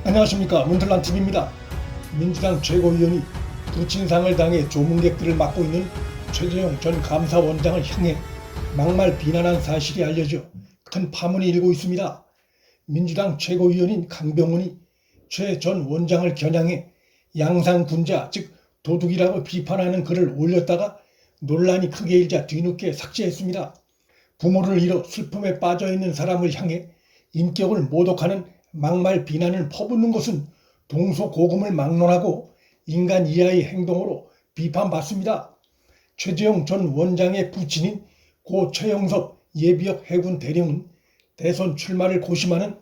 안녕하십니까, 문틀란TV입니다. 민주당 최고위원이 부친상을 당해 조문객들을 맡고 있는 최재형 전 감사원장을 향해 막말 비난한 사실이 알려져 큰 파문이 일고 있습니다. 민주당 최고위원인 강병훈이 최 전 원장을 겨냥해 양상군자 즉 도둑이라고 비판하는 글을 올렸다가 논란이 크게 일자 뒤늦게 삭제했습니다. 부모를 잃어 슬픔에 빠져있는 사람을 향해 인격을 모독하는 막말 비난을 퍼붓는 것은 동서고금을 막론하고 인간 이하의 행동으로 비판받습니다. 최재형 전 원장의 부친인 고 최영섭 예비역 해군 대령은 대선 출마를 고심하는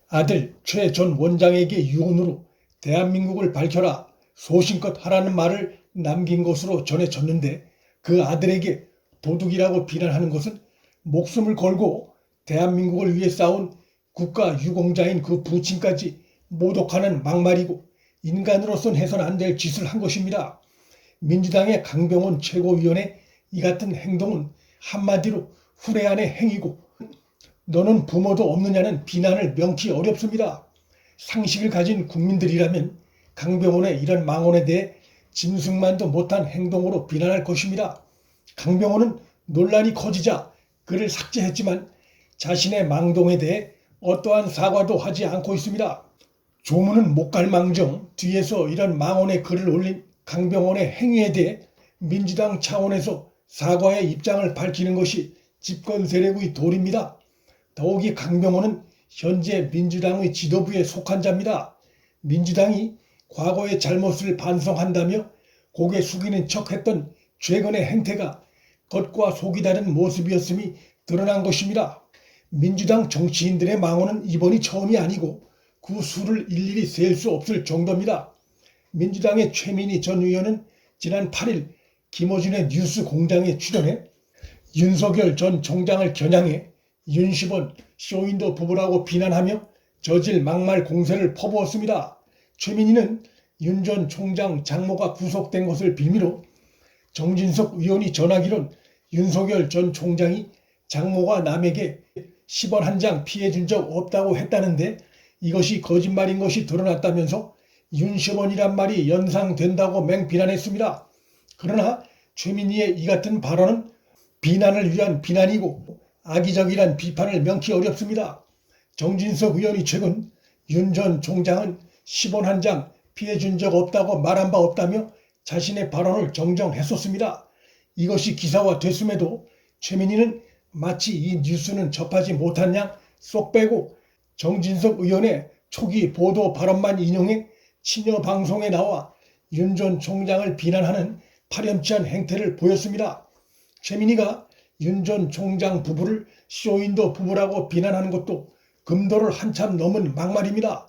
아들 최 전 원장에게 유언으로 대한민국을 밝혀라, 소신껏 하라는 말을 남긴 것으로 전해졌는데, 그 아들에게 도둑이라고 비난하는 것은 목숨을 걸고 대한민국을 위해 싸운 국가 유공자인 그 부친까지 모독하는 막말이고 인간으로선 해선 안 될 짓을 한 것입니다. 민주당의 강병훈 최고위원의 이 같은 행동은 한마디로 후레한의 행위고, 너는 부모도 없느냐는 비난을 명키 어렵습니다. 상식을 가진 국민들이라면 강병훈의 이런 망언에 대해 짐승만도 못한 행동으로 비난할 것입니다. 강병훈은 논란이 커지자 글을 삭제했지만 자신의 망동에 대해 어떠한 사과도 하지 않고 있습니다. 조문은 못 갈 망정 뒤에서 이런 망언의 글을 올린 강병훈의 행위에 대해 민주당 차원에서 사과의 입장을 밝히는 것이 집권 세력의 도리입니다. 더욱이 강병훈은 현재 민주당의 지도부에 속한 자입니다. 민주당이 과거의 잘못을 반성한다며 고개 숙이는 척했던 최근의 행태가 겉과 속이 다른 모습이었음이 드러난 것입니다. 민주당 정치인들의 망언은 이번이 처음이 아니고 그 수를 일일이 셀 수 없을 정도입니다. 민주당의 최민희 전 의원은 지난 8일 김어준의 뉴스 공장에 출연해 윤석열 전 총장을 겨냥해 윤시본 쇼윈도 부부라고 비난하며 저질 막말 공세를 퍼부었습니다. 최민희는 윤 전 총장 장모가 구속된 것을 빌미로 정진석 의원이 전하기론 윤석열 전 총장이 장모가 남에게 10원 한 장 피해준 적 없다고 했다는데 이것이 거짓말인 것이 드러났다면서 윤시원이란 말이 연상된다고 맹비난했습니다. 그러나 최민희의 이 같은 발언은 비난을 위한 비난이고 악의적이란 비판을 명키 어렵습니다. 정진석 의원이 최근 윤 전 총장은 10원 한 장 피해준 적 없다고 말한 바 없다며 자신의 발언을 정정했었습니다. 이것이 기사화됐음에도 최민희는 마치 이 뉴스는 접하지 못한 양 쏙 빼고 정진석 의원의 초기 보도 발언만 인용해 친여 방송에 나와 윤 전 총장을 비난하는 파렴치한 행태를 보였습니다. 최민희가 윤 전 총장 부부를 쇼윈도 부부라고 비난하는 것도 금도를 한참 넘은 막말입니다.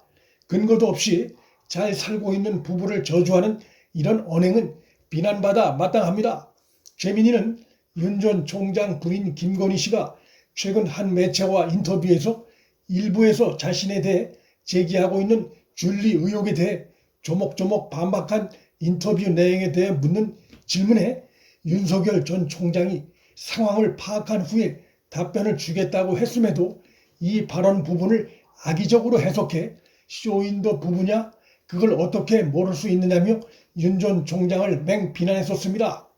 근거도 없이 잘 살고 있는 부부를 저주하는 이런 언행은 비난받아 마땅합니다. 최민희는 윤 전 총장 부인 김건희 씨가 최근 한 매체와 인터뷰에서 일부에서 자신에 대해 제기하고 있는 윤리 의혹에 대해 조목조목 반박한 인터뷰 내용에 대해 묻는 질문에 윤석열 전 총장이 상황을 파악한 후에 답변을 주겠다고 했음에도 이 발언 부분을 악의적으로 해석해 쇼윈도 부부냐, 그걸 어떻게 모를 수 있느냐며 윤 전 총장을 맹비난했었습니다.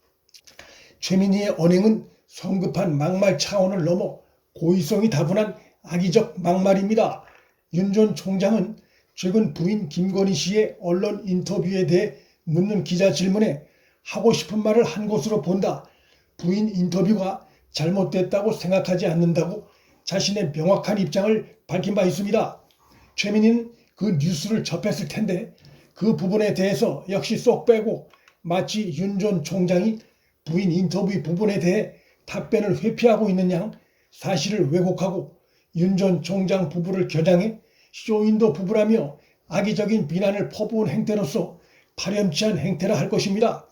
최민희의 언행은 성급한 막말 차원을 넘어 고의성이 다분한 악의적 막말입니다. 윤 전 총장은 최근 부인 김건희 씨의 언론 인터뷰에 대해 묻는 기자 질문에 하고 싶은 말을 한 것으로 본다, 부인 인터뷰가 잘못됐다고 생각하지 않는다고 자신의 명확한 입장을 밝힌 바 있습니다. 최민희는 그 뉴스를 접했을 텐데 그 부분에 대해서 역시 쏙 빼고 마치 윤 전 총장이 부인 인터뷰 부분에 대해 답변을 회피하고 있는 양 사실을 왜곡하고 윤 전 총장 부부를 겨냥해 쇼윈도 부부라며 악의적인 비난을 퍼부은 행태로서 파렴치한 행태라 할 것입니다.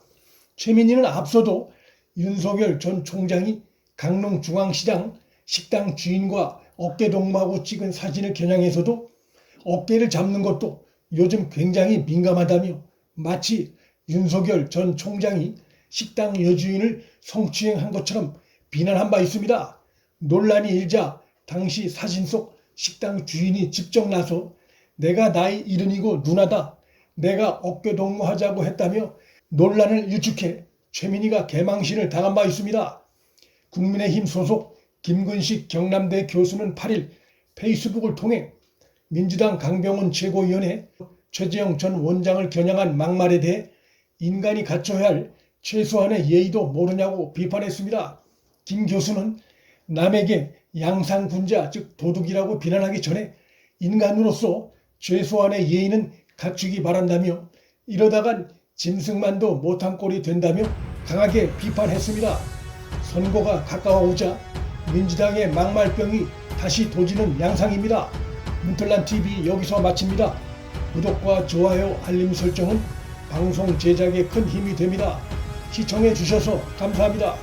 최민희는 앞서도 윤석열 전 총장이 강릉중앙시장 식당 주인과 어깨동무하고 찍은 사진을 겨냥해서도 어깨를 잡는 것도 요즘 굉장히 민감하다며 마치 윤석열 전 총장이 식당 여주인을 성추행한 것처럼 비난한 바 있습니다. 논란이 일자 당시 사진 속 식당 주인이 직접 나서 내가 나이 70이고 누나다. 내가 어깨동무하자고 했다며 논란을 유축해 최민희가 개망신을 당한 바 있습니다. 국민의힘 소속 김근식 경남대 교수는 8일 페이스북을 통해 민주당 강병훈 최고위원회 최재형 전 원장을 겨냥한 막말에 대해 인간이 갖춰야 할 최소한의 예의도 모르냐고 비판했습니다. 김 교수는 남에게 양상군자 즉 도둑이라고 비난하기 전에 인간으로서 최소한의 예의는 갖추기 바란다며 이러다간 짐승만도 못한 꼴이 된다며 강하게 비판했습니다. 선거가 가까워오자 민주당의 막말병이 다시 도지는 양상입니다. 문틀란TV 여기서 마칩니다. 구독과 좋아요, 알림 설정은 방송 제작에 큰 힘이 됩니다. 시청해 주셔서 감사합니다.